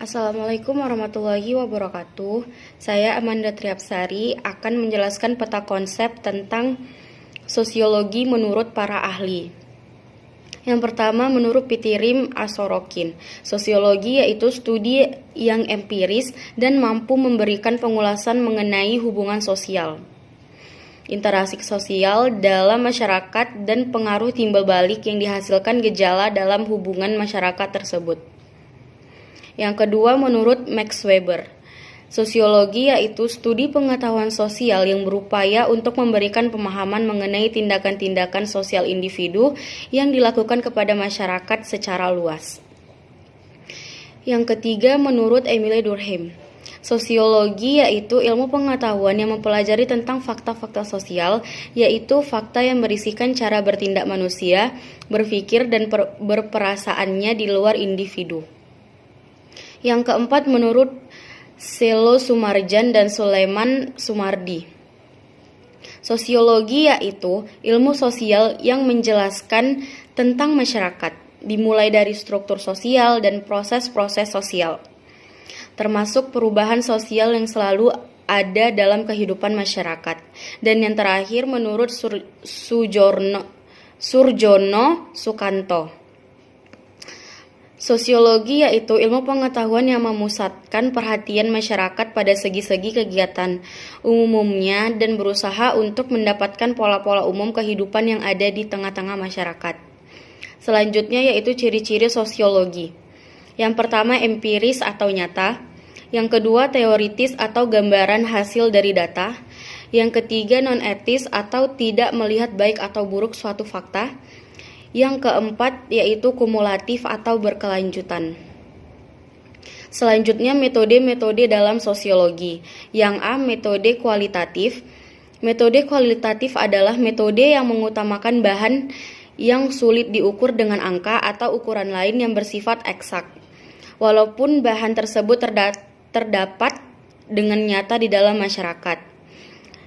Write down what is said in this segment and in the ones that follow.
Assalamualaikum warahmatullahi wabarakatuh. Saya Amanda Triapsari akan menjelaskan peta konsep tentang sosiologi menurut para ahli. Yang pertama, menurut Pitirim Asorokin, sosiologi yaitu studi yang empiris dan mampu memberikan pengulasan mengenai hubungan sosial, interaksi sosial dalam masyarakat, dan pengaruh timbal balik yang dihasilkan gejala dalam hubungan masyarakat tersebut. Yang kedua, menurut Max Weber, sosiologi yaitu studi pengetahuan sosial yang berupaya untuk memberikan pemahaman mengenai tindakan-tindakan sosial individu yang dilakukan kepada masyarakat secara luas. Yang ketiga, menurut Emile Durkheim, sosiologi yaitu ilmu pengetahuan yang mempelajari tentang fakta-fakta sosial, yaitu fakta yang berisikan cara bertindak manusia, berpikir, dan berperasaannya di luar individu. Yang keempat, menurut Selo Sumarjan dan Sulaiman Sumardi, sosiologi yaitu ilmu sosial yang menjelaskan tentang masyarakat, dimulai dari struktur sosial dan proses-proses sosial, termasuk perubahan sosial yang selalu ada dalam kehidupan masyarakat. Dan yang terakhir, menurut Surjono Sukanto, sosiologi yaitu ilmu pengetahuan yang memusatkan perhatian masyarakat pada segi-segi kegiatan umumnya dan berusaha untuk mendapatkan pola-pola umum kehidupan yang ada di tengah-tengah masyarakat. Selanjutnya yaitu ciri-ciri sosiologi. Yang pertama, empiris atau nyata. Yang kedua, teoritis atau gambaran hasil dari data. Yang ketiga, non-etis atau tidak melihat baik atau buruk suatu fakta. Yang keempat, yaitu kumulatif atau berkelanjutan. Selanjutnya, metode-metode dalam sosiologi. Yang A, metode kualitatif. Metode kualitatif adalah metode yang mengutamakan bahan yang sulit diukur dengan angka atau ukuran lain yang bersifat eksak, walaupun bahan tersebut terdapat dengan nyata di dalam masyarakat.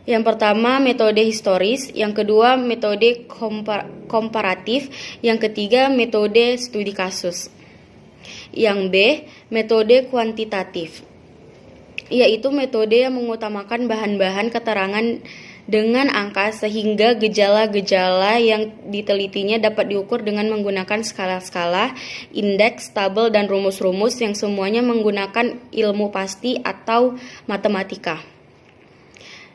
Yang pertama, metode historis. Yang kedua, metode komparatif. Yang ketiga, metode studi kasus. Yang B, metode kuantitatif, yaitu metode yang mengutamakan bahan-bahan keterangan dengan angka sehingga gejala-gejala yang ditelitinya dapat diukur dengan menggunakan skala-skala, indeks, tabel, dan rumus-rumus yang semuanya menggunakan ilmu pasti atau matematika.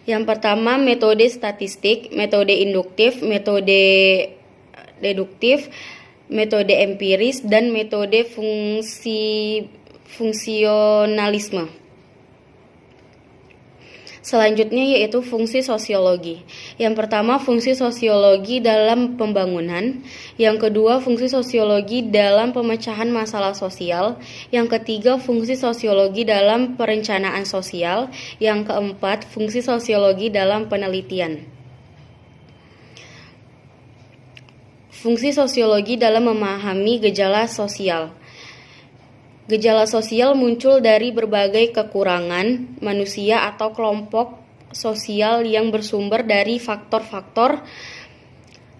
Yang pertama, metode statistik, metode induktif, metode deduktif, metode empiris, dan metode fungsionalisme. Selanjutnya yaitu fungsi sosiologi. Yang pertama, fungsi sosiologi dalam pembangunan. Yang kedua, fungsi sosiologi dalam pemecahan masalah sosial. Yang ketiga, fungsi sosiologi dalam perencanaan sosial. Yang keempat, fungsi sosiologi dalam penelitian. Fungsi sosiologi dalam memahami gejala sosial. Gejala sosial muncul dari berbagai kekurangan manusia atau kelompok sosial yang bersumber dari faktor-faktor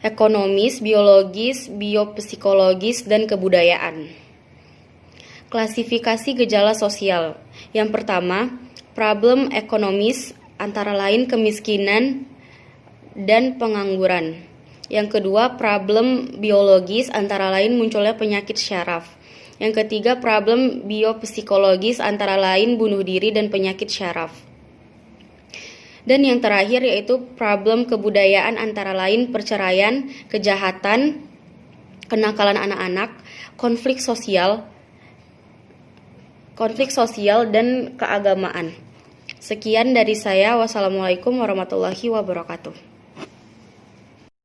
ekonomis, biologis, biopsikologis, dan kebudayaan. Klasifikasi gejala sosial. Yang pertama, problem ekonomis, antara lain kemiskinan dan pengangguran. Yang kedua, problem biologis, antara lain munculnya penyakit syaraf. Yang ketiga, problem biopsikologis, antara lain bunuh diri dan penyakit syaraf. Dan yang terakhir yaitu problem kebudayaan, antara lain perceraian, kejahatan, kenakalan anak-anak, konflik sosial, dan keagamaan. Sekian dari saya. Wassalamualaikum warahmatullahi wabarakatuh.